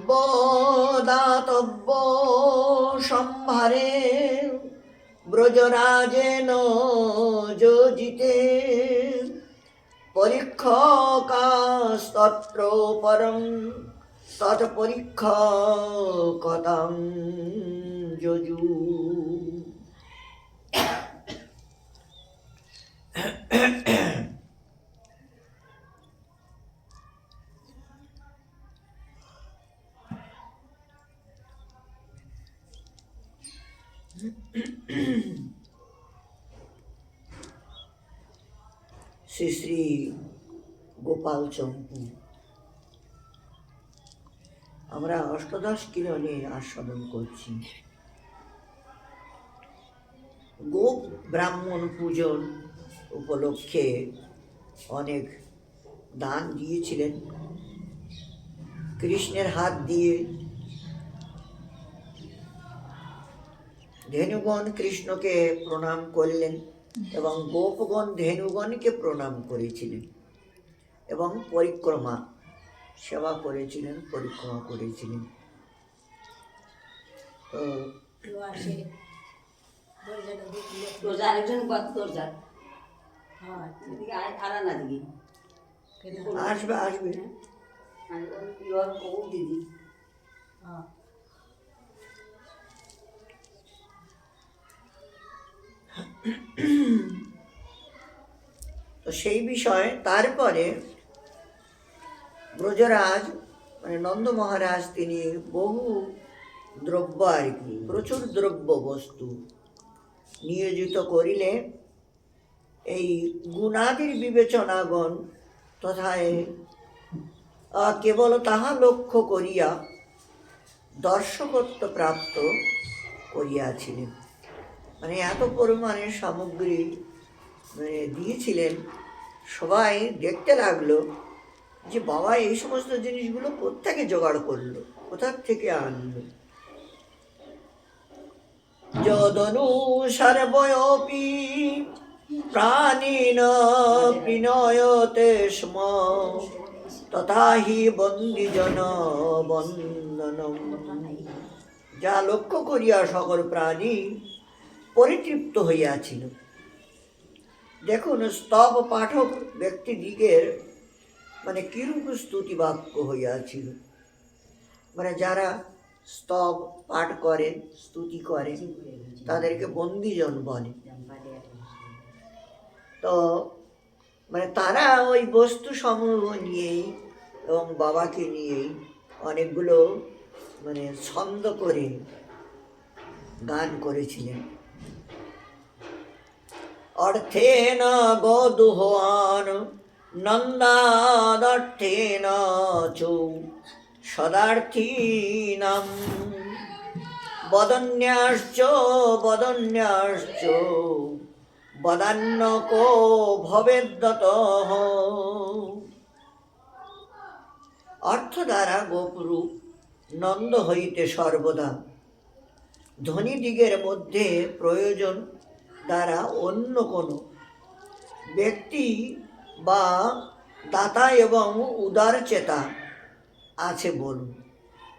দিব্য দাতব্য সম্ভারে ব্রজরাজেন যোজিতে পরীক্ষকাস্তত্র পরম তৎপরীক্ষকতাং যজু। শ্রী শ্রী গোপাল চম্পু। আমরা অষ্টাদশ কিরণে আস্বাদন করছি। গোপ ব্রাহ্মণ পূজন উপলক্ষে অনেক দান দিয়েছিলেন। কৃষ্ণের হাত দিয়ে ধেনুগণ কৃষ্ণকে প্রণাম করলেন এবং গোপগণ ধেনুগণকে প্রণাম করেছিলেন এবং পরিক্রমা সেবা করেছিলেন, পরিক্রমা করেছিলেন। আসবে আসবে দিদি। তো সেই বিষয়ে তারপরে ব্রজরাজ মানে নন্দ মহারাজ তিনি বহু দ্রব্য আর কি প্রচুর দ্রব্য বস্তু নিয়োজিত করিলে এই গুণাদির বিবেচনাগণ তথায় কেবল তাহা লক্ষ্য করিয়া দর্শকত্ব প্রাপ্ত করিয়াছিলেন। মানে এত পরিমাণের সামগ্রী মানে দিয়েছিলেন, সবাই দেখতে লাগলো যে বাবা এই সমস্ত জিনিসগুলো কোত্থেকে জোগাড় করলো, কোথার থেকে আনলো। যদনুসার বয়োপি প্রাণীন বিনয়তে স্ম তথা হি বন্দিজন বন্দনম। যা লক্ষ্য করিয়া সকল প্রাণী পরিতৃপ্ত হইয়াছিল। দেখুন স্তব পাঠক ব্যক্তিদিগের মানে কিরূপ স্তুতি বাক্য হইয়াছিল। মানে যারা স্তব পাঠ করেন, স্তুতি করেন, তাদেরকে বন্দীজন বলে। তো মানে তারা ওই বস্তু সমূহ নিয়েই এবং বাবাকে নিয়েই অনেকগুলো মানে ছন্দ করে গান করেছিলেন। অর্থেন গদুহান নন্দাদর্থেন চৌ সদার্থীনাম বদন্যাশ্চ বদন্যাশ্চ বদান্যকো ভবেদ্যতঃ। অর্থ দ্বারা গোপরূপ নন্দ হইতে সর্বদা ধনীদিগের মধ্যে প্রয়োজন দ্বারা অন্য কোনো ব্যক্তি বা দাতা এবং উদার চেতা আছে বলুন।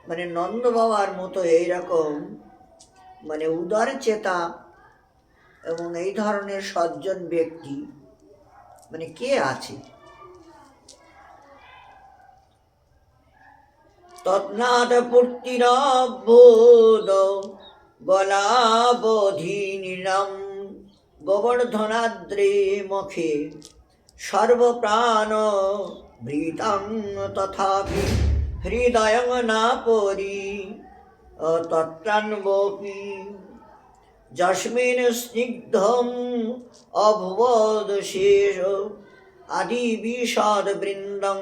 মানে নন্দ বাবার মতো এইরকম মানে উদার চেতা এবং এই ধরনের সজ্জন ব্যক্তি মানে কে আছে? তৎনাদ পূর্তিরবোধ গলাবধীনিনাম গোবর্ধনাদ্রে মুখে সর্বপ্রাণ ভৃতাং তথাপি হৃদয়ং না পরি তত্রান্বপি যস্মিন স্নিগ্ধম অভবদ শেষ আদি বিষাদ বৃন্দং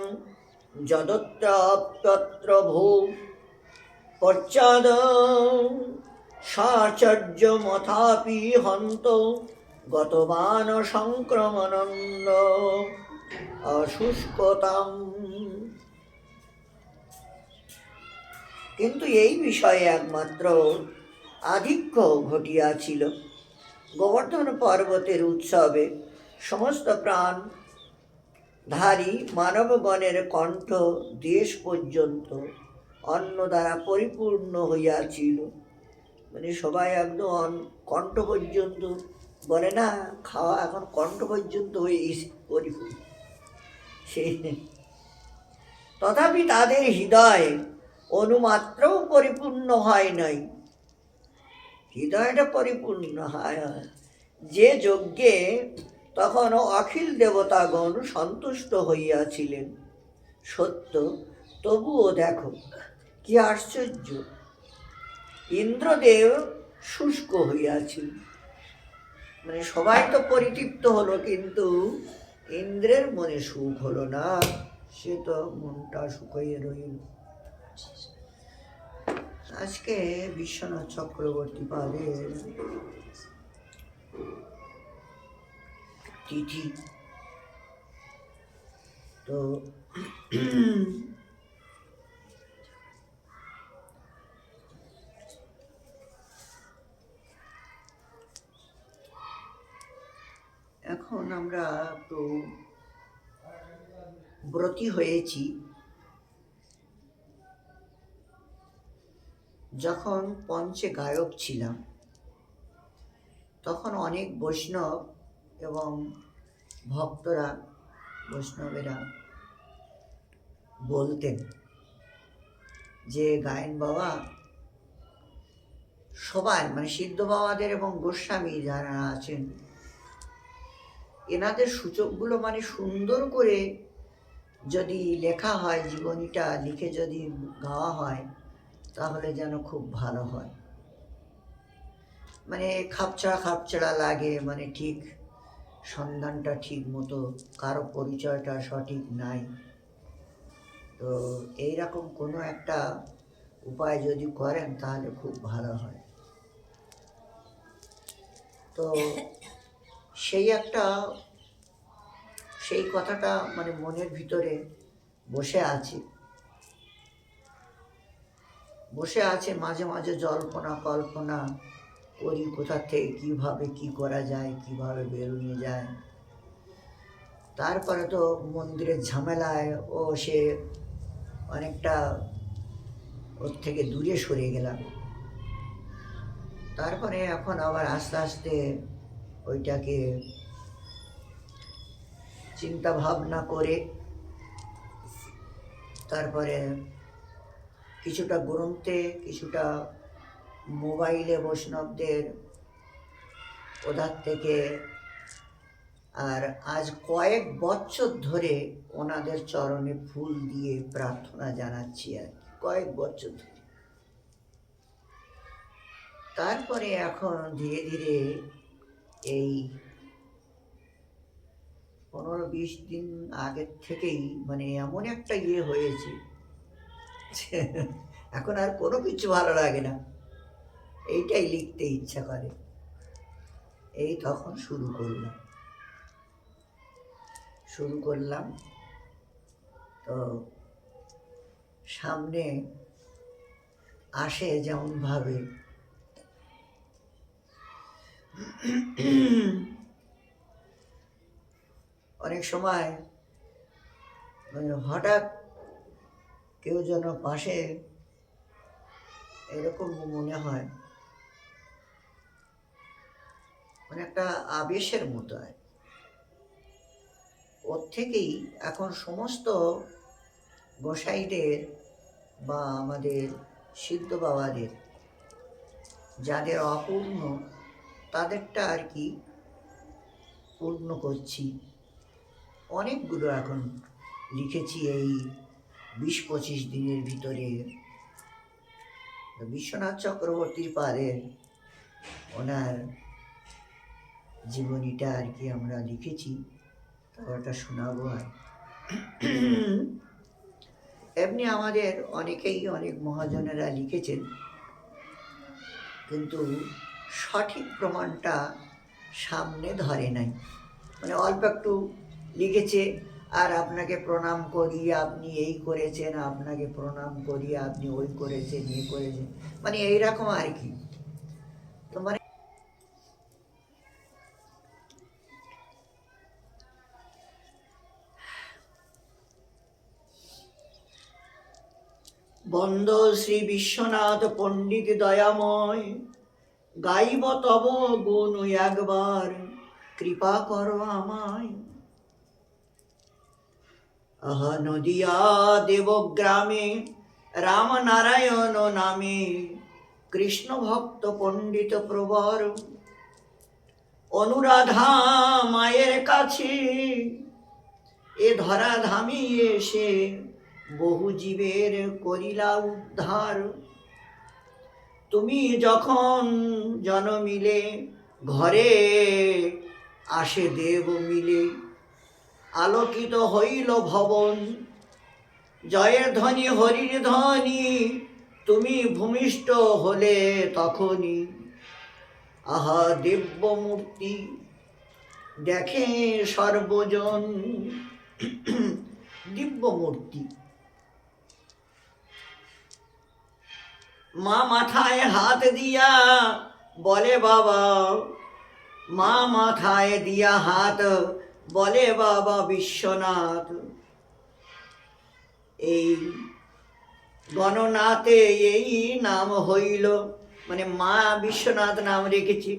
যদত্র ভূ পশ্চাদ সাচর্যমথাপি হন্ত গতবান সংক্রমণন্দ অশুষ্কতাম। কিন্তু এই বিষয়ে একমাত্র আধিক্য ঘটিয়াছিল। গোবর্ধন পর্বতের উৎসবে সমস্ত প্রাণধারী মানবগণের কণ্ঠ দেশ পর্যন্ত অন্ন দ্বারা পরিপূর্ণ হইয়াছিল। মানে সবাই একদম কণ্ঠ পর্যন্ত, বলে না খাওয়া এখন কণ্ঠ পর্যন্ত হয়ে পরিপূর্ণ সেই। তথাপি তাদের হৃদয় অনুমাত্রও পরিপূর্ণ হয় নাই। হৃদয়টা পরিপূর্ণ হয় যে যজ্ঞে তখন অখিল দেবতাগণ সন্তুষ্ট হইয়াছিলেন। সত্য, তবুও দেখো কি আশ্চর্য, ইন্দ্রদেব শুষ্ক হইয়াছিল। মানে সবাই তো পরিতৃপ্ত হলো, কিন্তু ইন্দ্রের মনে সুখ হলো না, সে তো মনটা শুকিয়ে রইল। আজকে বিশ্বনাথ চক্রবর্তী পাদের তিথি, তো এখন আমরা তো ব্রতী হয়েছি। যখন পঞ্চে গায়ক ছিলাম তখন অনেক বৈষ্ণব এবং ভক্তরা, বৈষ্ণবেরা বলতেন যে গায়েন বাবা, সবাই মানে সিদ্ধ বাবাদের এবং গোস্বামী যারা আছেন এনাদের সূচকগুলো মানে সুন্দর করে যদি লেখা হয়, জীবনীটা লিখে যদি গাওয়া হয় তাহলে যেন খুব ভালো হয়। মানে খাপছাড়া খাপছাড়া লাগে, মানে ঠিক সন্ধানটা ঠিক মতো, কারো পরিচয়টা সঠিক নাই। তো এইরকম কোনো একটা উপায় যদি করেন তাহলে খুব ভালো হয়। তো সেই কথাটা মানে মনের ভিতরে বসে আছে মাঝে মাঝে জল্পনা কল্পনা করি, কোথা থেকে কীভাবে কি করা যায়, কিভাবে বেরোনো যায়। তারপরে তো মন্দিরের ঝামেলায় সে অনেকটা ওর থেকে দূরে সরে গেলাম। তারপরে এখন আবার আস্তে আস্তে ওইটাকে চিন্তা ভাবনা করে তারপরে কিছুটা গ্রন্থে, কিছুটা মোবাইলে বৈষ্ণবদের ওধার থেকে, আর আজ কয়েক বছর ধরে ওনাদের চরণে ফুল দিয়ে প্রার্থনা জানাচ্ছি আর কি, কয়েক বছর ধরে। তারপরে এখন ধীরে ধীরে এই 15-20 দিন আগের থেকেই মানে এমন একটা হয়েছে, এখন আর কোনো কিছু ভালো লাগে না, এইটাই লিখতে ইচ্ছা করে। এই তখন শুরু করলাম। তো সামনে আসে যেমন ভাবে, অনেক সময় মানে হঠাৎ কেউ যেন পাশে এরকম মনে হয়, মানে একটা আবেশের মতো হয়। ওর থেকেই এখন সমস্ত গোসাইদের বা আমাদের সিদ্ধ বাবাদের যাদের অপূর্ণ তাদেরটা আর কি পূর্ণ করছি। অনেকগুলো এখন লিখেছি এই 20-25 দিনের ভিতরে। বিশ্বনাথ চক্রবর্তীর পাদের ওনার জীবনীটা আর কি আমরা লিখেছি, তো ওটা শোনাবো। আর এমনি আমাদের অনেকেই, অনেক মহাজনেরা লিখেছেন, কিন্তু সঠিক প্রমাণটা সামনে ধরে নাই। মানে অল্প একটু লিখেছে, আর আপনাকে প্রণাম করি, আপনি এই করেছেন, আপনাকে প্রণাম করি, আপনি ওই করেছেন, এই করেছেন, মানে এইরকম আর কি। তো মানে বন্দ শ্রী বিশ্বনাথ পণ্ডিত দয়াময়, গাইব তব গুণ একবার, কৃপা করো আমায়। আহা নদিয়া দেবগ্রামে রামনারায়ণ নামে, কৃষ্ণ ভক্ত পণ্ডিত প্রবর, অনুরাধা মায়ের কাছে এ ধরা ধামে এসে বহু জীবের করিলা উদ্ধার। তুমি যখন জনমিলে ঘরে আসে দেব মিলে, আলোকিত হইল ভবন, জয়ের ধ্বনি হরির ধ্বনি, তুমি ভূমিষ্ঠ হলে তখনই। আহা দিব্য মূর্তি দেখে সর্বজন, দিব্য মূর্তি। মা মাথায় হাত দিয়া বলে বাবা, মা মাথায় দিয়া হাত বলে বাবা বিশ্বনাথ। এই গণনাথে এই নাম হইল, মানে মা বিশ্বনাথ নাম রেখেছি,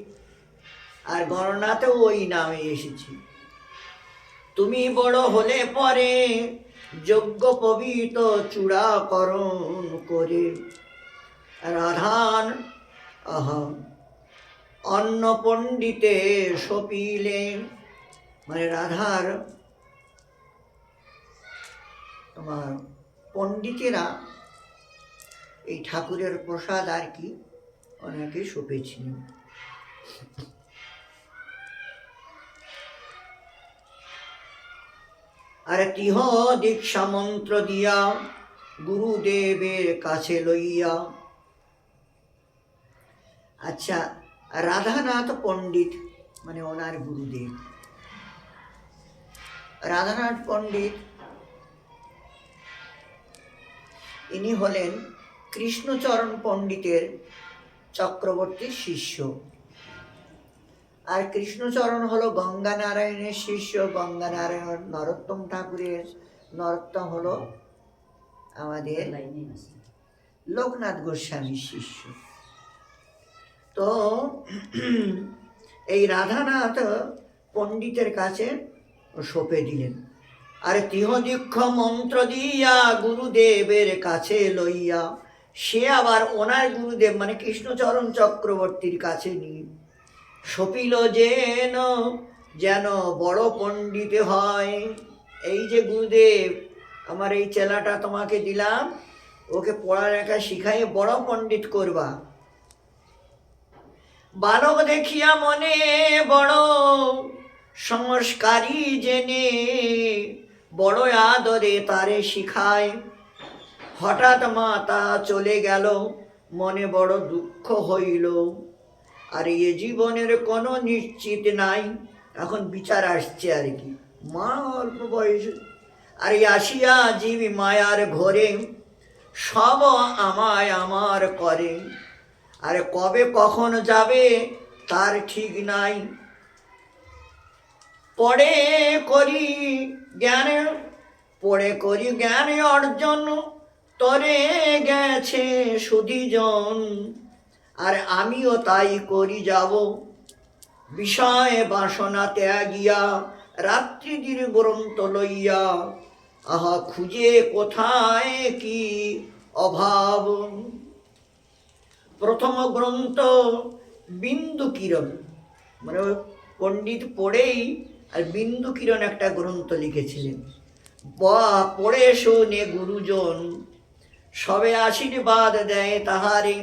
আর গণনাথেও ওই নামে এসেছি। তুমি বড় হলে পরে যোগ্য পবিত্র চূড়াকরণ করে, রাধান আহা অন্ন পণ্ডিতে সপিলে, মানে রাধার তোমার পণ্ডিতেরা এই ঠাকুরের প্রসাদ আর কি অনেকে সপেছিলেন। আর তিহ দীক্ষা মন্ত্র দিয়া গুরুদেবের কাছে লইয়া। আচ্ছা, রাধানাথ পণ্ডিত মানে ওনার গুরুদেব। রাধানাথ পণ্ডিত ইনি হলেন কৃষ্ণচরণ পণ্ডিতের চক্রবর্তীর শিষ্য। আর কৃষ্ণচরণ হলো গঙ্গা নারায়ণের শিষ্য। গঙ্গা নারায়ণ নরোত্তম ঠাকুরের, নরোত্তম হলো আমাদের লোকনাথ গোস্বামীর শিষ্য। তো এই রাধানাথ পণ্ডিতের কাছে সঁপে দিলেন। আর তিহ দীক্ষা মন্ত্র দিয়া গুরুদেবের কাছে লইয়া, সে আবার ওনার গুরুদেব মানে কৃষ্ণচরণ চক্রবর্তীর কাছে নিয়ে সপিল যেন যেন বড় পণ্ডিত হয়। এই যে গুরুদেব, আমার এই চেলাটা তোমাকে দিলাম, ওকে পড়ালেখা শিখাই বড় পণ্ডিত করবা। বালক দেখিয়া মনে বড় সংস্কারী জেনে, বড় আদরে তারে শিখায়। হঠাৎ মাতা চলে গেল, মনে বড় দুঃখ হইল। আর এ জীবনের কোনো নিশ্চিত নাই, এখন বিচার আসছে আর কি। মা অল্প বয়সে, আর আসিয়া জীবী মায়ার ঘরে, সব আমায় আমার করে। আর কবে কখন যাবে তার ঠিক নাই। পড়ে করি জ্ঞান অর্জন, তরে গেছে সুধীজন। আর আমিও তাই করি যাব, বিষয় বাসনা ত্যাগিয়া, রাত্রিদিন গ্রন্থ লইয়া। আহা খুঁজে কোথায় কি অভাব। প্রথম গ্রন্থ বিন্দু কিরণ, মানে পণ্ডিত পড়েই আর বিন্দু কিরণ একটা গ্রন্থ লিখেছিলেন। পড়ে শুনে গুরুজন সবে আশীর্বাদ দেয় তাহারে।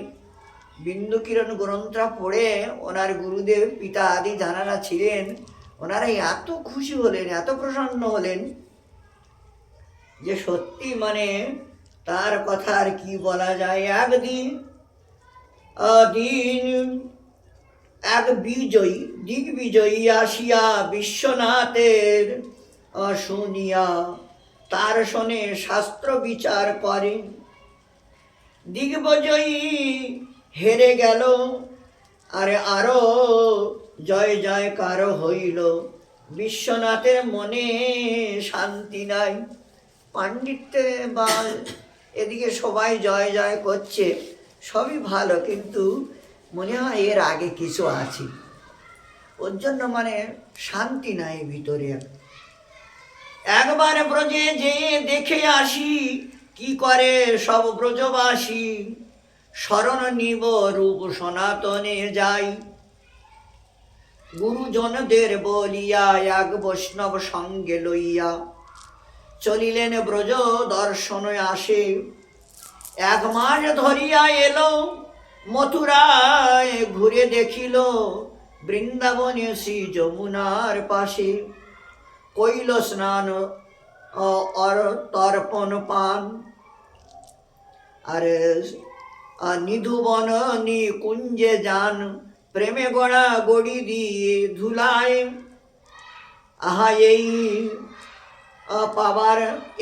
বিন্দু কিরণ গ্রন্থটা পড়ে ওনার গুরুদেব পিতা আদি যারা ছিলেন, ওনারা এত খুশি হলেন, এত প্রসন্ন হলেন যে সত্যি মানে তার কথা আর কি বলা যায়। একদিন এক দিগ্বিজয়ী আসিয়া বিশ্বনাথের শুনিয়া, তার শোনে শাস্ত্র বিচার করে। দিগ্বিজয়ী হেরে গেল, আরো জয় জয়কার হইল। বিশ্বনাথের মনে শান্তি নাই। পাণ্ডিত্যে বা এদিকে সবাই জয় জয় করছে, সবই ভালো, কিন্তু মনে হয় এর আগে কিছু আছে, ওর জন্য শান্তি নাই ভিতরে। একবার ব্রজে যে দেখে আসি, কি করে সব ব্রজবাসী, শরণ নিব রূপ সনাতনে যাই। গুরুজনদের বলিয়া এক বৈষ্ণব সঙ্গে লইয়া, চলিলেন ব্রজ দর্শন আসে। 1 মাস ধরিয়া এলো মথুরায়, ঘুরে দেখিল বৃন্দাবনে শ্রী যমুনার পাশে। কইল স্নান আর তর্পণ পান, আর নিধুবন নিকুঞ্জে যান, প্রেমে গড়া গড়ি দিয়ে ধুলায়। আহা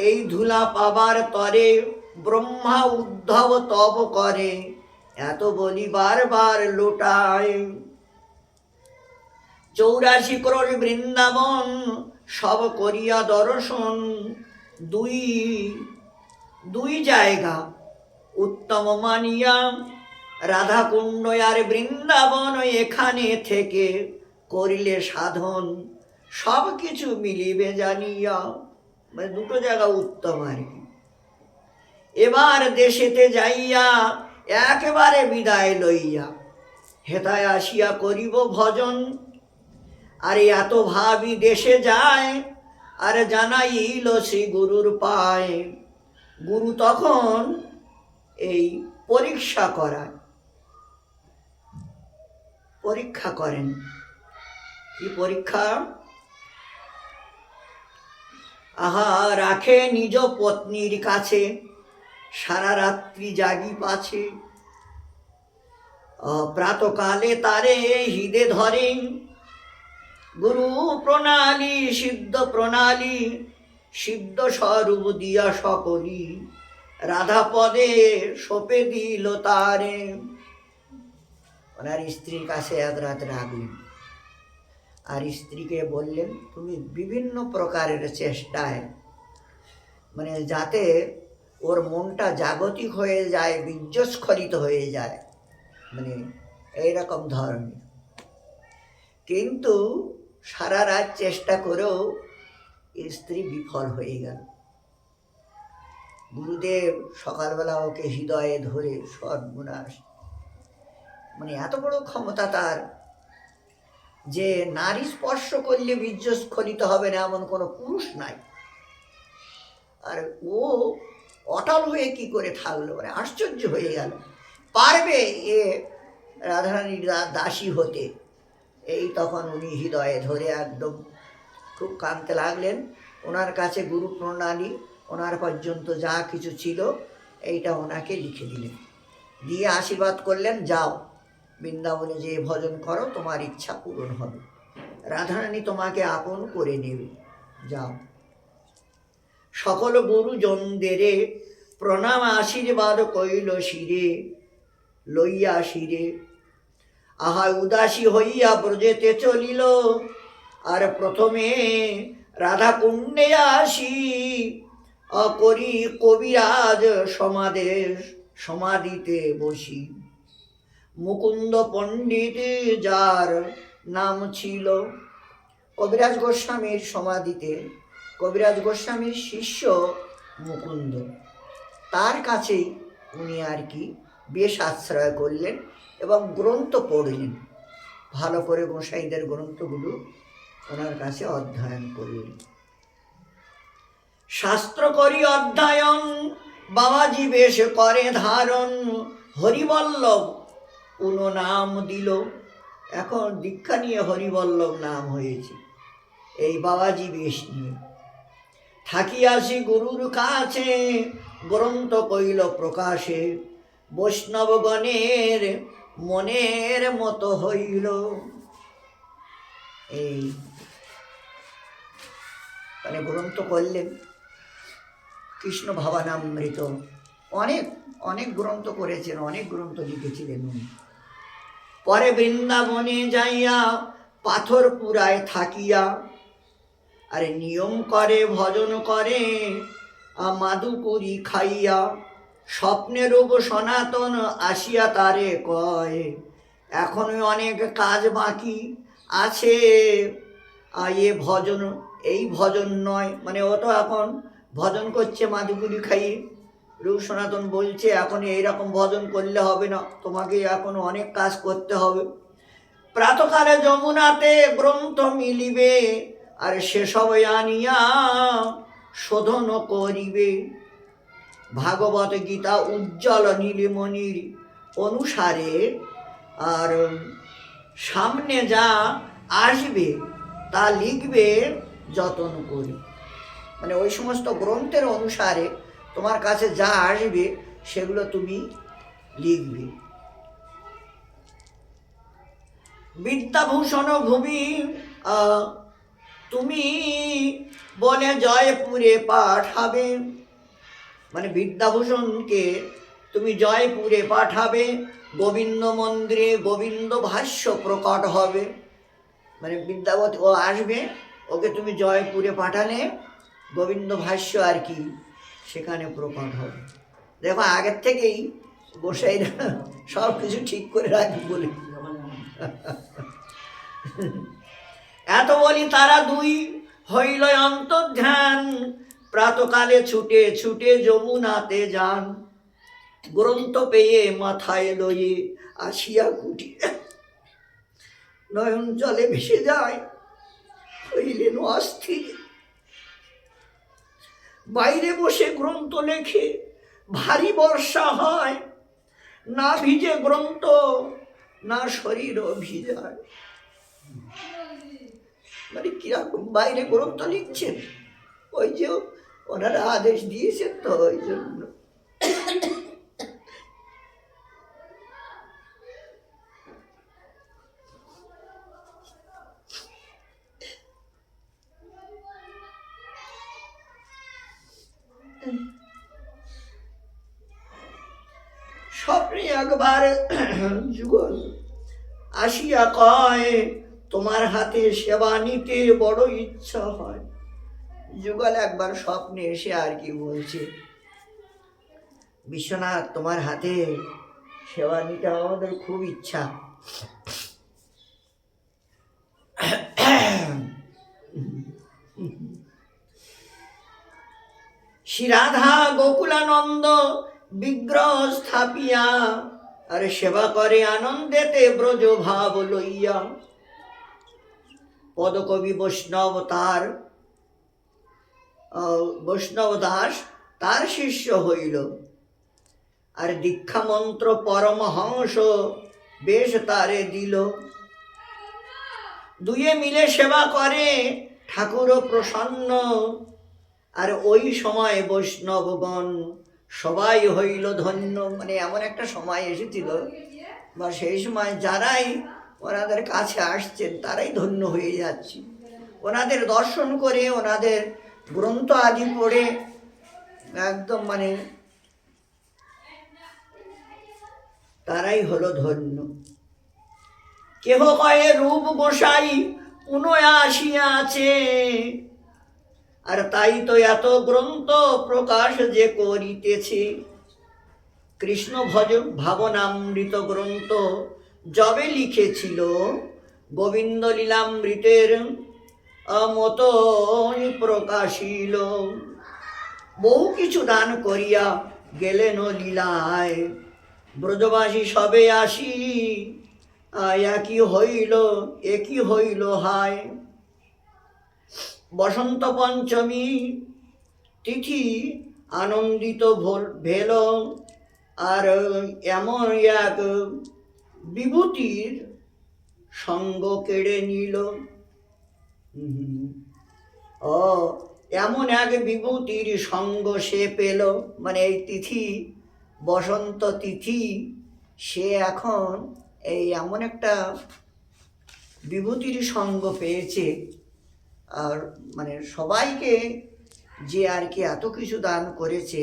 এই ধুলা পাবার তরে, ব্রহ্মা উদ্ধব তপ করে, এত বলি বারবার লোটায়। 84 ক্রোশ বৃন্দাবন সব করিয়া দর্শন, দুই জায়গা উত্তম মানিয়া, রাধাকুণ্ড আর বৃন্দাবন এখানে থেকে করিলে সাধন, সব কিছু মিলিবে জানিয়া। 2টো জায়গা উত্তম আর কি। এবার দেশেতে যাইয়া একেবারে বিদায় লইয়া, হেতায় আসিয়া করিব ভজন। আরে এত ভাবি দেশে যায়, আর জানাইল শ্রী গুরুর পায়। গুরু তখন এই পরীক্ষা করেন। কি পরীক্ষা? আহা রাখে নিজ পত্নীর কাছে, সারা রাত্রি জাগি পাছে। প্রাতকালে তারে হৃদে ধরেন, গুরু প্রণালী সিদ্ধ প্রণালী, সিদ্ধ স্বরূপ দিয়া সকলি, রাধা পদে সপে দিল তারে। ওনার স্ত্রীর কাছে 1 রাত রাখলেন, আর স্ত্রীকে বললেন, তুমি বিভিন্ন প্রকারের চেষ্টায় যাতে ওর মনটা জাগতিক হয়ে যায়, বীর্যস্খলিত হয়ে যায়, এইরকম ধরনের। কিন্তু সারা রাত চেষ্টা করেও স্ত্রী বিফল হয়ে গেল। গুরুদেব সকালবেলা ওকে হৃদয়ে ধরে, সর্বনাশ, এত বড় ক্ষমতা তার যে নারী স্পর্শ করলে বীর্যস্খলিত হবে না এমন কোনো পুরুষ নাই। আর ও অটল হয়ে কি করে থাকলো, আশ্চর্য হয়ে গেল। পারবে এ রাধারানীর দাসী হতে? এই তখন উনি হৃদয়ে ধরে একদম খুব কাঁদতে লাগলেন। ওনার কাছে গুরু প্রণালী, ওনার পর্যন্ত যা কিছু ছিল এইটা ওনাকে লিখে দিলেন, দিয়ে আশীর্বাদ করলেন, যাও বৃন্দাবনে যে ভজন করো, তোমার ইচ্ছা পূরণ হবে, রাধারানী তোমাকে আপন করে নেবে, যাও। সকল গুরুজনদের প্রণাম আশীর্বাদ কইল শিরে লইয়া শিরে। আহা উদাসী হইয়া ব্রজেতে চলিল, আর প্রথমে রাধা কুণ্ডে আসি, করি কবিরাজ সমাধিতে বসি। মুকুন্দ পণ্ডিত যার নাম ছিল, কবিরাজ গোস্বামীর সমাধিতে, কবিরাজ গোস্বামীর শিষ্য মুকুন্দ, তার কাছেই উনি আর কি বেশ আশ্রয় করলেন এবং গ্রন্থ পড়লেন। ভালো করে গোসাইদের গ্রন্থগুলো ওনার কাছে অধ্যয়ন করলেন। শাস্ত্র করি অধ্যয়ন, বাবাজি বেশ করে ধারণ, হরিবল্লভ পুনঃ নাম দিল। এখন দীক্ষা নিয়ে হরিবল্লভ নাম হয়েছে এই বাবাজি বেশ নিয়ে। থাকিয়াছি গুরুর কাছে, গ্রন্থ কইল প্রকাশে, বৈষ্ণবগণের মনের মতো হইল। এই গ্রন্থ করলেন কৃষ্ণ ভাবানামৃত, অনেক অনেক গ্রন্থ করেছেন, অনেক গ্রন্থ লিখেছিলেন উনি। পরে বৃন্দাবনে যাইয়া পাথর পুরায় থাকিয়া, আরে নিয়ম করে ভজন করে, মাদুকুরি খাইয়া। স্বপ্নে রূপ সনাতন আসিয়া তারে কয়, এখনো অনেক কাজ বাকি আছে, এ ভজন, এই ভজন নয়। মানে ও তো এখন ভজন করছে মাদুগুলি খাইয়ে। রূপ সনাতন বলছে এখন এইরকম ভজন করলে হবে না, তোমাকে এখন অনেক কাজ করতে হবে। প্রাতকালে যমুনাতে গ্রন্থ মিলিবে, আর সেসব আনিয়া শোধন করিবে। ভাগবত গীতা উজ্জ্বল নীলিমণির অনুসারে আর সামনে যা আসবে তা লিখবে যতন করি। মানে ওই সমস্ত গ্রন্থের অনুসারে তোমার কাছে যা আসবে সেগুলো তুমি লিখবে। বিদ্যাভূষণ ভূমি তুমি বলে জয়পুরে পাঠাবে। মানে বিদ্যাভূষণকে তুমি জয়পুরে পাঠাবে, গোবিন্দ মন্দিরে গোবিন্দ ভাষ্য প্রকট হবে। মানে বিদ্যাবতী ও আসবে, ওকে তুমি জয়পুরে পাঠালে গোবিন্দ ভাষ্য আর কি সেখানে প্রকট হবে। দেখো আগের থেকেই গোসাইরা সব কিছু ঠিক করে রাখি বলে। এত বলি তারা দুই হইল অন্তর্ধ্যান, প্রাতকালে ছুটে ছুটে যমুনাতে যান। গ্রন্থ পেয়ে মাথায় লয়ে আসিয়া কুটি, নয়ন জলে ভেসে যায় হইলেন অস্থির। বাইরে বসে গ্রন্থ লেখে ভারী বর্ষা হয়, না ভিজে গ্রন্থ না শরীরও ভিজায়। মানে কিরকম বাইরে গ্রন্থ লিখছেন, ওই যে ওনারা আদেশ দিয়েছেন তো ওই জন্য। স্বপ্নে একবার যুগল আসিয়া কয়, তোমার হাতে সেবা নিতে বড় ইচ্ছা হয়। যুগল একবার স্বপ্নে এসে আর কি বলছে, বিশ্বনাথ তোমার হাতে সেবা নিতে আমাদের খুব ইচ্ছা। শ্রী রাধা গোকুলানন্দ বিগ্রহ স্থাপিয়া, আর সেবা করে আনন্দেতে ব্রজ ভাব লইয়া। পদকবি বৈষ্ণব দাস তার শিষ্য হইল, আর দীক্ষা মন্ত্র পরমহংস বেশ তারে দিল। দুয়ে মিলে সেবা করে ঠাকুর প্রসন্ন, আর ওই সময় বৈষ্ণবগণ সবাই হইল ধন্য। মানে এমন একটা সময় এসেছিল, বা সেই সময় যারাই ওনাদের কাছে আসছেন তারাই ধন্য হয়ে যাচ্ছে। ওনাদের দর্শন করে, ওনাদের গ্রন্থ আদি পড়ে একদম মানে তারাই হলো ধন্য। কেহ কয়ে রূপ গোসাই পুনঃ আসিয়াছে, আর তাই তো এত গ্রন্থ প্রকাশ যে করিতেছে। কৃষ্ণ ভজন ভাবনামৃত গ্রন্থ যবে লিখেছিল, গোবিন্দ লীলামৃতের মতো প্রকাশিল। বহু কিছু দান করিয়া গেলেন লীলায়, ব্রজবাসী সবে আসি একই হইল হায়। বসন্ত পঞ্চমী তিথি আনন্দিত ভেল, আর এমন এক বিভূতির সঙ্গ কেড়ে নিল। এমন এক বিভূতির সঙ্গ সে পেল। মানে এই তিথি বসন্ত তিথি, সে এখন এই এমন একটা বিভূতির সঙ্গ পেয়েছে। আর মানে সবাইকে যে আর কি এত কিছু দান করেছে,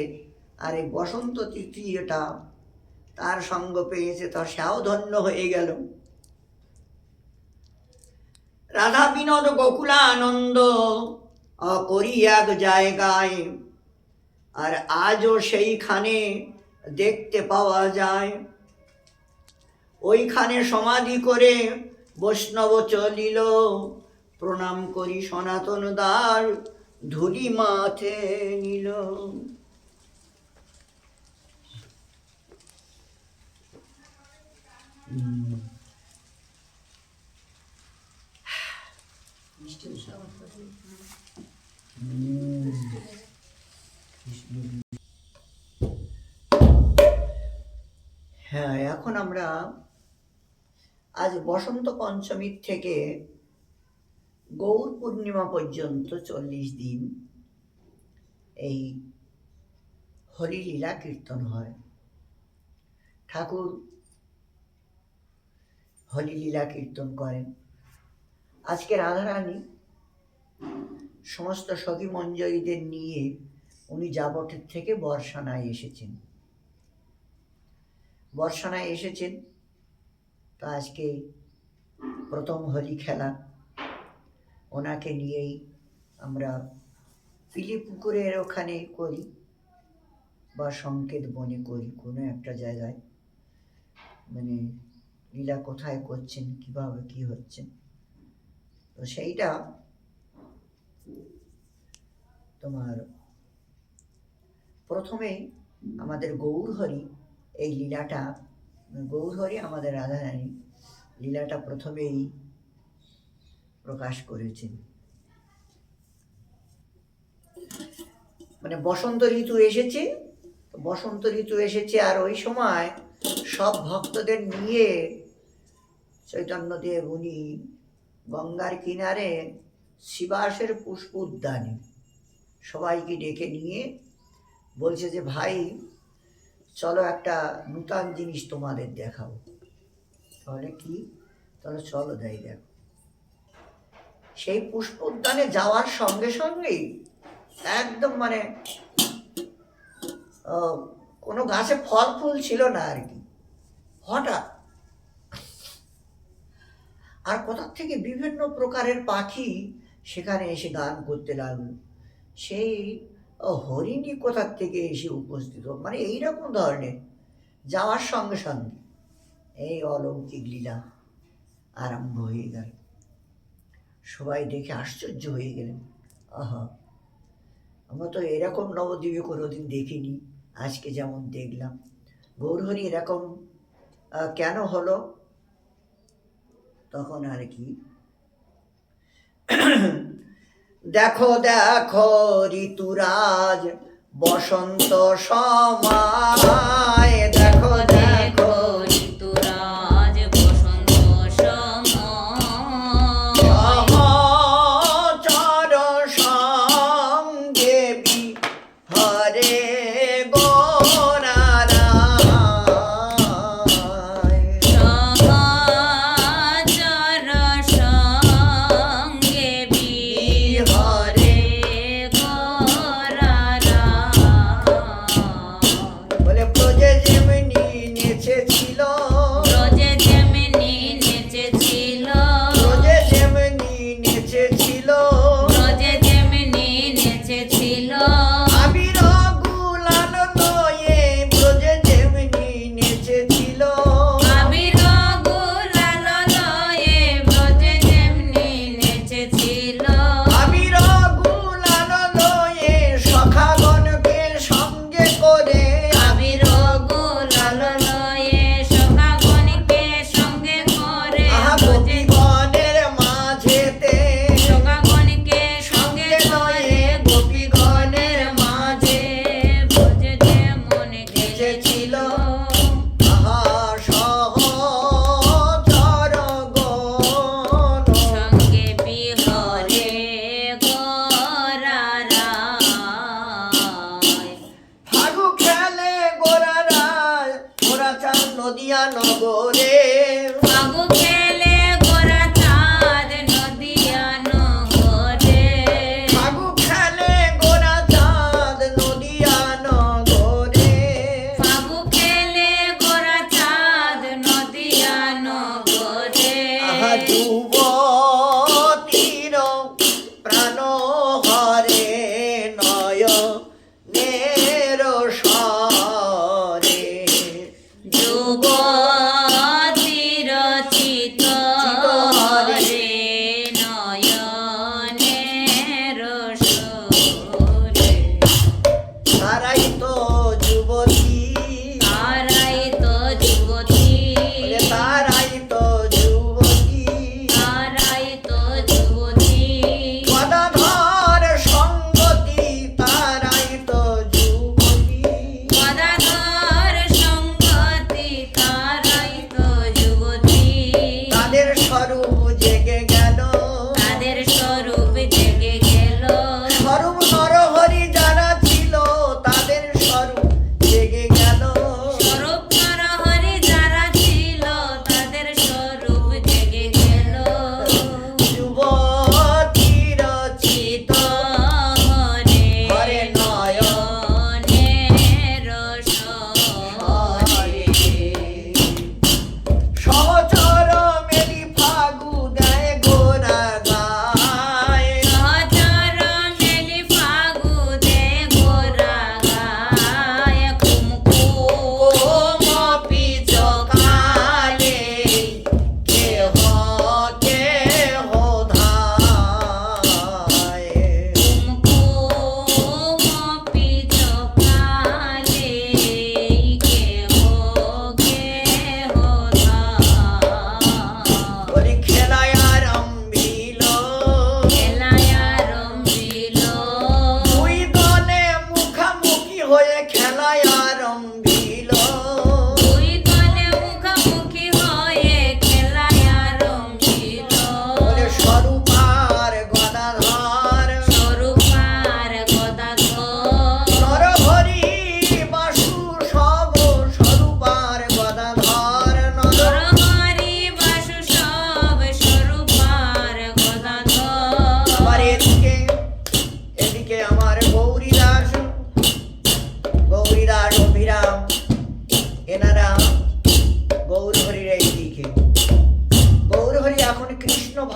আর এই বসন্ত তিথি এটা তার সঙ্গ পেয়েছে, তো সেও ধন্য হয়ে গেল। রাধা বিনোদ গোকুলা আনন্দ করি এক জায়গায়, আর আজও সেইখানে দেখতে পাওয়া যায়। ওইখানে সমাধি করে বৈষ্ণব চলিল, প্রণাম করি সনাতন দ্বার ধুলি মাথে নিল। হ্যাঁ, এখন আমরা আজ বসন্ত পঞ্চমীর থেকে গৌর পূর্ণিমা পর্যন্ত 40 দিন এই হরি লীলা কীর্তন হয়। ঠাকুর হরি লীলা কীর্তন করেন। আজকে রাধারানী সমস্ত সখী মঞ্জরীদের নিয়ে উনি জাবটের থেকে বর্ষানায় এসেছেন। বর্ষানায় এসেছেন, তো আজকে প্রথম হোলি খেলা ওনাকে নিয়েই আমরা পিলি পুকুরের ওখানে করি বা সংকেত বনে করি, কোনো একটা জায়গায়, মানে লীলা কোথায় করছেন, কিভাবে কি হচ্ছেন, তো সেইটা তোমার প্রথমেই আমাদের গৌরহরি এই লীলাটা, গৌরহরি আমাদের রাধারানী লীলাটা প্রথমেই প্রকাশ করেছেন। মানে বসন্ত ঋতু এসেছে, বসন্ত ঋতু এসেছে, আর ওই সময় সব ভক্তদের নিয়ে চৈতন্যদেব উনি গঙ্গার কিনারে শিবাসের পুষ্প উদ্যানে সবাইকে ডেকে নিয়ে বলছে যে ভাই চলো একটা নূতন জিনিস তোমাদের দেখাবো। তাহলে কি? তাহলে চলো যাই দেখো। সেই পুষ্প উদ্যানে যাওয়ার সঙ্গে সঙ্গেই একদম মানে কোনো গাছে ফল ফুল ছিল না আর কি, হঠাৎ আর কোথা থেকে বিভিন্ন প্রকারের পাখি সেখানে এসে গান করতে লাগলো। সেই হরিণী কোথার থেকে এসে উপস্থিত, মানে এইরকম ধরনের যাওয়ার সঙ্গে সঙ্গে এই অলৌকিক লীলা আরম্ভ হয়ে গেল। সবাই দেখে আশ্চর্য হয়ে গেলেন, আহা আমরা তো এরকম নবদ্বীপে কোনোদিন দেখিনি, আজকে যেমন দেখলাম। গৌরহরি এরকম কেন হলো? তখন আর কি, দেখো দেখো ঋতুরাজ বসন্ত সময়, দেখো দেখো ঋতুরাজ বসন্ত সময়, সহচর সঙ্গে বিহরে গোরারায়, সহচর সঙ্গে বিহরে গোরারায়। বলে ব্রজে যেমনি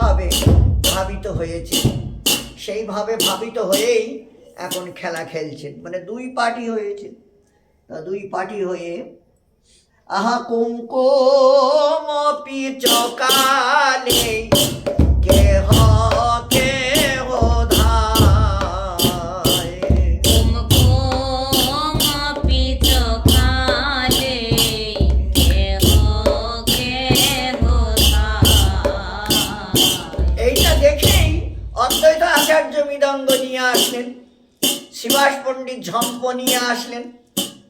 সেইভাবে ভাবিত হয়েছে, সেইভাবে ভাবিত হয়েই এখন খেলা খেলছেন, মানে দুই পার্টি হয়েছে। তা দুই পার্টি হয়ে আহা কুঙ্কুম পিচকালে কেহ কেহ ধায়। কুমকুম পিচকালে কেহ কেহ ধায়। এইটা দেখেই অদ্বৈত আচার্য মৃদঙ্গ নিয়ে আসলেন, শিবাস পণ্ডিত ঝম্প নিয়ে আসলেন,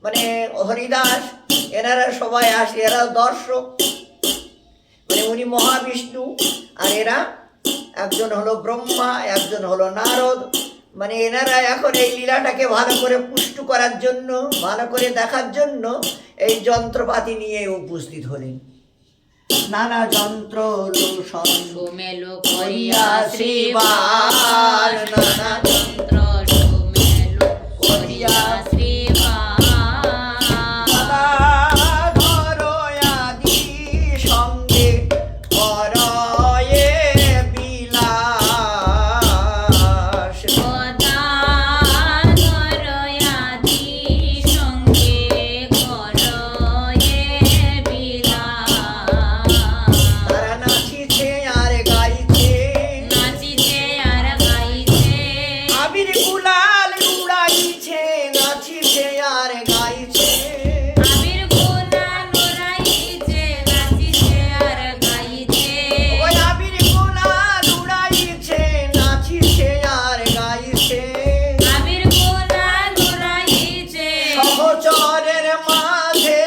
মানে হরিদাস, এনারা সবাই আসে, এরা দর্শক, মানে উনি মহাবিষ্ণু আর এরা একজন হলো ব্রহ্মা, একজন হলো নারদ, মানে এনারা এখন এই লীলাটাকে ভালো করে পুষ্ট করার জন্য, ভালো করে দেখার জন্য এই যন্ত্রপাতি নিয়ে উপস্থিত হলেন। নানা যন্ত্র সুমেল করিয়া করিয়া শ্রীবার, শ্রীবার, নানা নানা যন্ত্র সুমেল করিয়া শ্রীবার। গদাধর আদি সঙ্গে করয়ে বিলাস। গদাধর আদি সঙ্গে করয়ে বিলাস। তারা নাচিছে আর গাইছে, নাচিছে আর গাইছে, আবির গুলাল উড়াইছে, নাচিছে আর গাইছে। আবির গুলাল উড়াইছে, নাচিছে আর গাইছে। ওই আবির গুলাল উড়াইছে, নাচিছে আর গাইছে। আবির গুলাল উড়াইছে, সহচরের মাঝে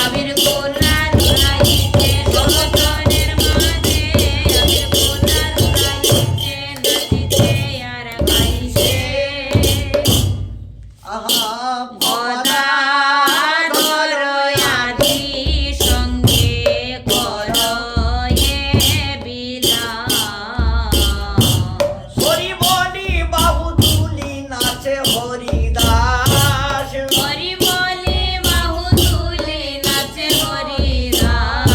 আবির গুলাল উড়াইছে, সহচরের মাঝে আবির গুলাল উড়াইছে, নাচিছে আর গাইছে। আহা গদাধর আদি সঙ্গে করয়ে বিলাস। হরি বলি বাহু তুলি নাচে হরিদাস। হরি বলে বাহু তুলে নাচে হরিদাস।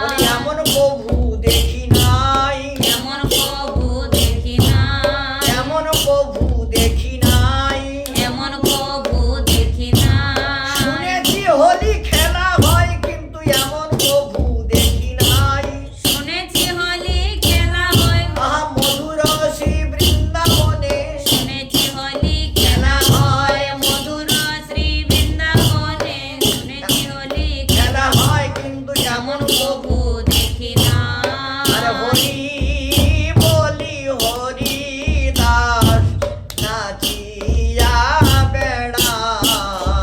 বলি এমন প্রভু দেখি নাই, এমন প্রভু দেখি নাই, এমন প্রভু দেখি নাই। এমন প্রভু দেখি নাই। শুনেছি হোলি খেলা হয় কিন্তু এমন প্রভু দেখি নাই। শুনেছি হোলি খেলা হয়, আহা মধুর শ্রী বৃন্দাবনে, শুনেছি হোলি খেলা হয়, মধুর শ্রী বৃন্দাবনে। শুনেছি হোলি খেলা হয় কিন্তু এমন এমন প্রভু। প্রভু দেখি আরে নাই। হরি বলি হরিদাস নাচিয়া বেড়ায়।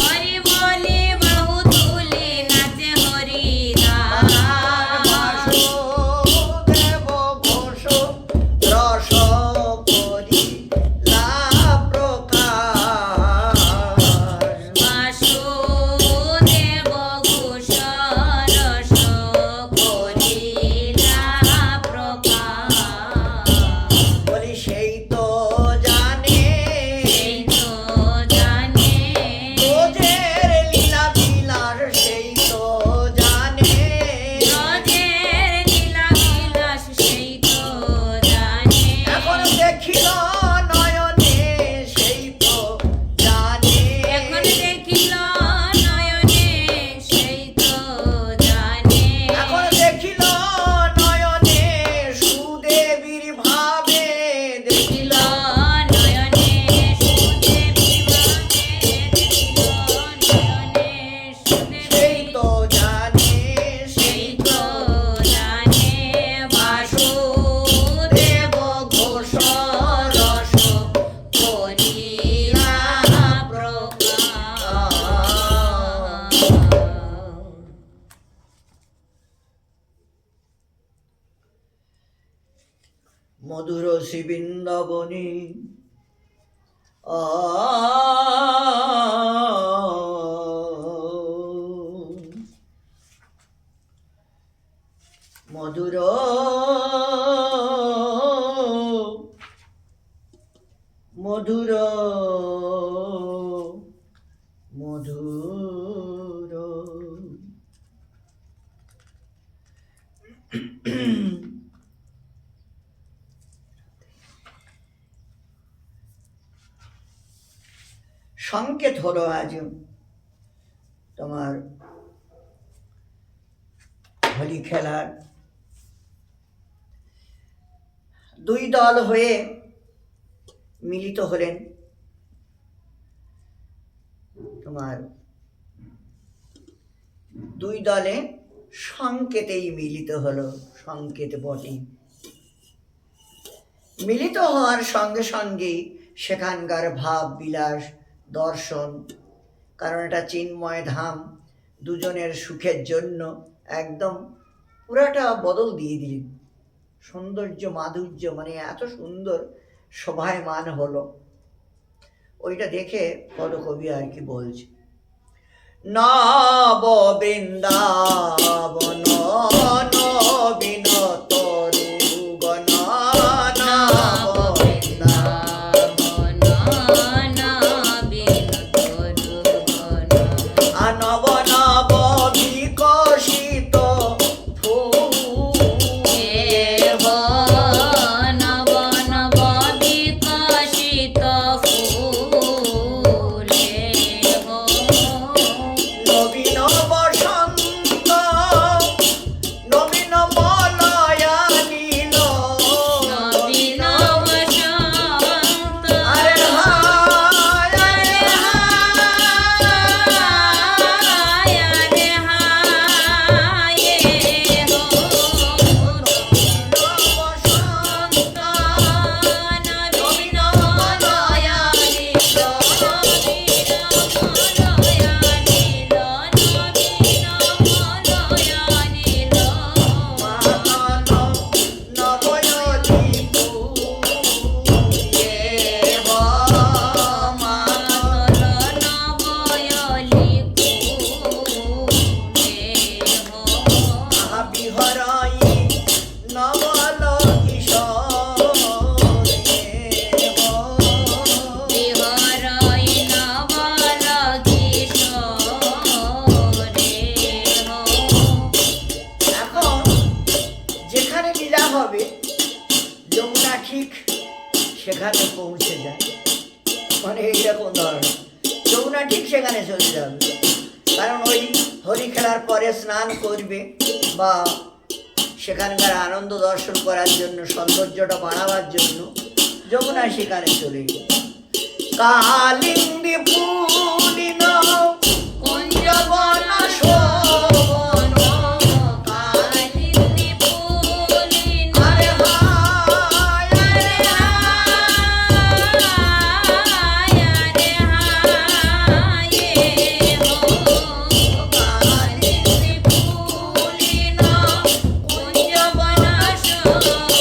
হরি বলে বাহু তুলে নাচে হরিদাস। বাসুদেব ঘোষ রস করি প্রকাশ। বাসুদেব ঘোষ রস করিলা প্রকাশ। বলি সেই তো জানে সেই তো জানে, তোদের লীলা বিলাস, সেই তো জানে। ব্রজের লীলা বিলাস সেই তো জানে। এখন দেখিল নয়নে, সেই তো জানে। এখন দেখিল নয়নে সেই তো জানে। এখন দেখিল নয়নে সুদেবীর ভাবে, দেখিল নয়নে সুদেবী ভাবে, দেখিল নয়নে সেই সুদেবী, তো জানে। সেই তো জানে। বাসুদেব ঘোষ রস করিলা প্রকাশ। মধুর শ্রী বৃন্দাবনে মধুর মধুর মধুর সংকেত হলো আজ তোমার হোলি খেলার। দুই দল হয়ে মিলিত হলেন। তোমার দুই দলে সংকেতেই মিলিত হলো, সংকেত বটে। মিলিত হওয়ার সঙ্গে সঙ্গেই সেখানকার ভাব বিলাস দর্শন, কারণ এটা চিন্ময় ধাম, দুজনের সুখের জন্য একদম পুরাটা বদল দিয়ে দিলেন। সৌন্দর্য মাধুর্য মানে এত সুন্দর শোভায়মান হলো। ওইটা দেখে পদকবি আর কি বলছে, নব বৃন্দাবন নবীন তরুগণ, নব বৃন্দাবন নব নব বিকশিত নবীন বসন্ত নবীন মলয়া নীল, আরে হায় আরে বসন্ত নবীন মলয়া নীল, যেখানে লীলা হবে যমুনা ঠিক সেখানে পৌঁছে যায়, মানে এইরকম ধরনের যমুনা ঠিক সেখানে চলে যাবে। কারণ ওই হোলি খেলার পরে স্নান করবে বা সেখানকার আনন্দ দর্শন করার জন্য, সৌন্দর্যটা বাড়াবার জন্য যমুনা সেখানে চলে গেল। কালিন্দী পুলিন কুঞ্জবন শোভন, আরে হায় কালিন্দী পুলিন কুঞ্জবন শোভন,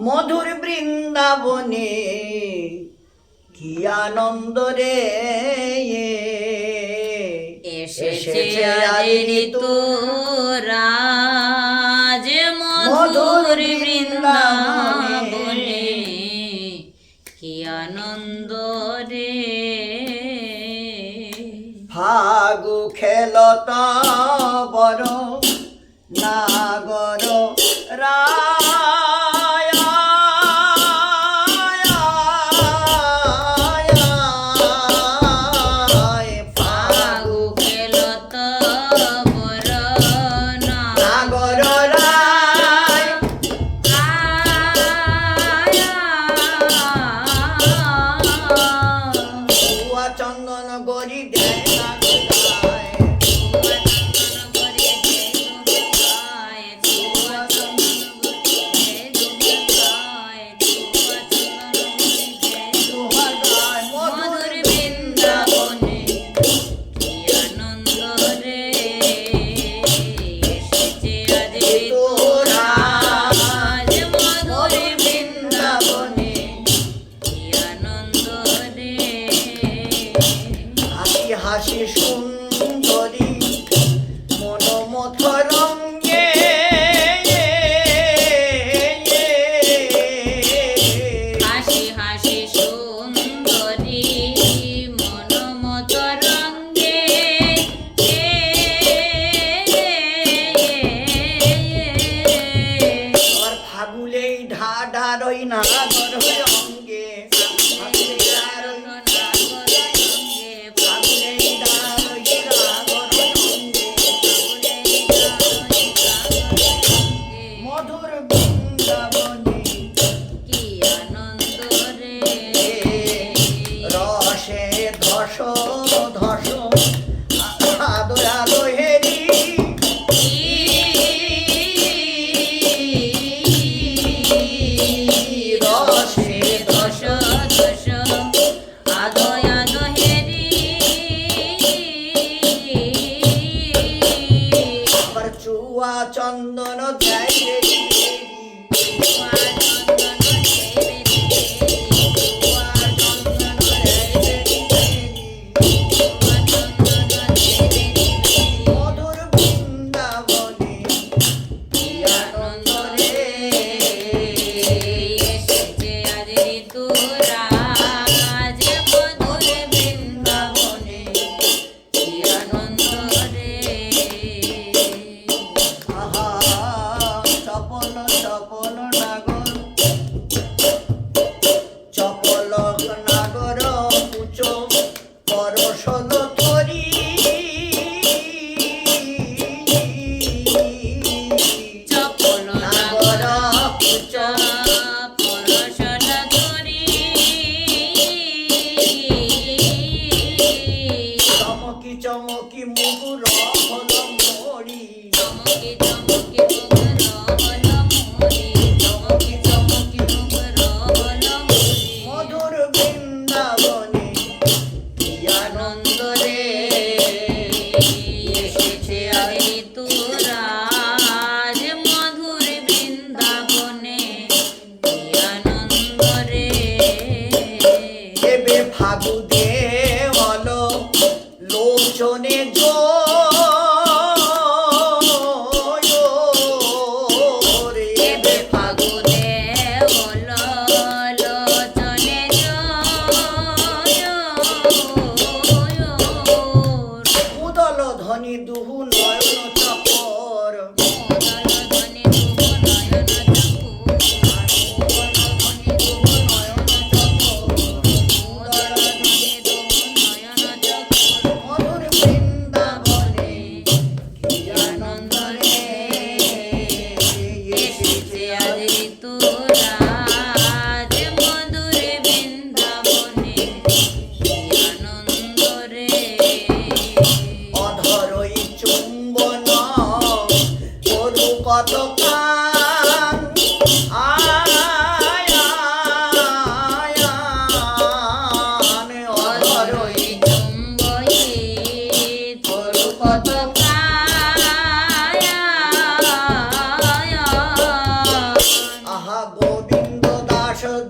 মধুর বৃন্দাবনে কি আনন্দ রে, এসেছে আজ ঋতুরাজ মধুর বৃন্দাবনে, কি আনন্দ রে। ফাগু খেলত বড় নাগর রায়, ফাগু খেলত বর নাগর রায়, কুয়া চন্দন গরি দেয় নাগরায়, দুহাজার মধুর বৃন্দাবনে কি আনন্দ রে, এসেছে আজ ঋতুরাজ মধুর বৃন্দাবনে, কি আনন্দ রে। হাসি হাসি সুন্দরী মনোমথ রঙ্গে, হাসি হাসি সুন্দরী মনমত রঙ্গে, আর ফাগুলেই ঢাঢারই নাগর অঙ্গে, ফাগুলেই ঢাঢারই ফাগুলেই ঢাঢারই নাগর অঙ্গে, মধুর বৃন্দাবনে কি আনন্দ রে, রসে ধস ধস আদরা লোহেরি, রসে দশ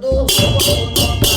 ভবন